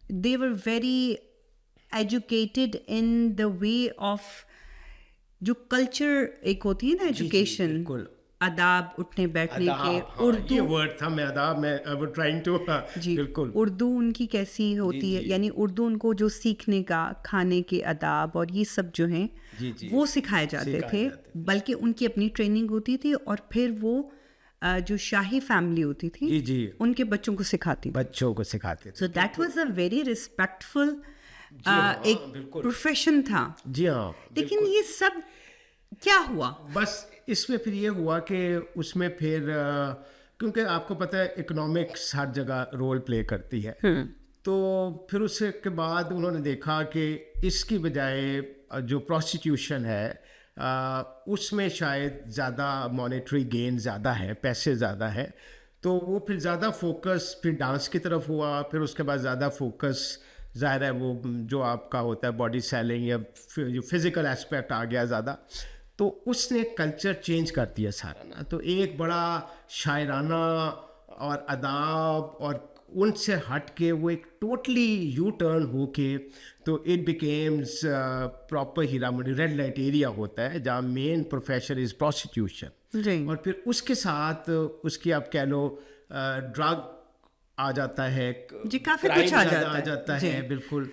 they were very educated in the way of جو culture ایک ہوتی ہے نا ایجوکیشن, آداب, اٹھنے بیٹھنے کے, اردو, یہ ورڈ تھا, میں آداب میں ٹرائنگ ٹو, جی بالکل, اردو ان کی کیسی ہوتی ہے, یعنی اردو ان کو جو سیکھنے کا, کھانے کے آداب اور یہ سب جو ہیں وہ سکھائے جاتے تھے, بلکہ ان کی اپنی ٹریننگ ہوتی تھی, اور پھر وہ جو شاہی فیملی ہوتی تھی ان کے بچوں کو سکھاتی تھے. So that was a very respectful ایک پروفیشن تھا. جی ہاں, لیکن یہ سب کیا ہوا, بس اس میں پھر یہ ہوا کہ اس میں پھر کیونکہ آپ کو پتہ ہے اکنامکس ہر جگہ رول پلے کرتی ہے, تو پھر اس کے بعد انہوں نے دیکھا کہ اس کی بجائے جو پروسٹیٹیوشن ہے اس میں شاید زیادہ مانیٹری گین زیادہ ہے, پیسے زیادہ ہے, تو وہ پھر زیادہ فوکس پھر ڈانس کی طرف ہوا. پھر اس کے بعد زیادہ فوکس ظاہر ہے وہ جو آپ کا ہوتا ہے باڈی سیلنگ یا جو فزیکل اسپیکٹ آ گیا زیادہ, تو اس نے کلچر چینج کر دیا سارا نا. تو ایک بڑا شاعرانہ اور اداب اور ان سے ہٹ کے وہ ایک ٹوٹلی یو ٹرن ہو کے, تو اٹ بیکیمز پراپر ہیرا منڈی ریڈ لائٹ ایریا ہوتا ہے جہاں مین پروفیشن از پروسٹیٹیوشن, اور پھر اس کے ساتھ اس کی آپ کہہ لو ڈرگ آ جاتا ہے, جی کافی کچھ آ جاتا ہے بالکل.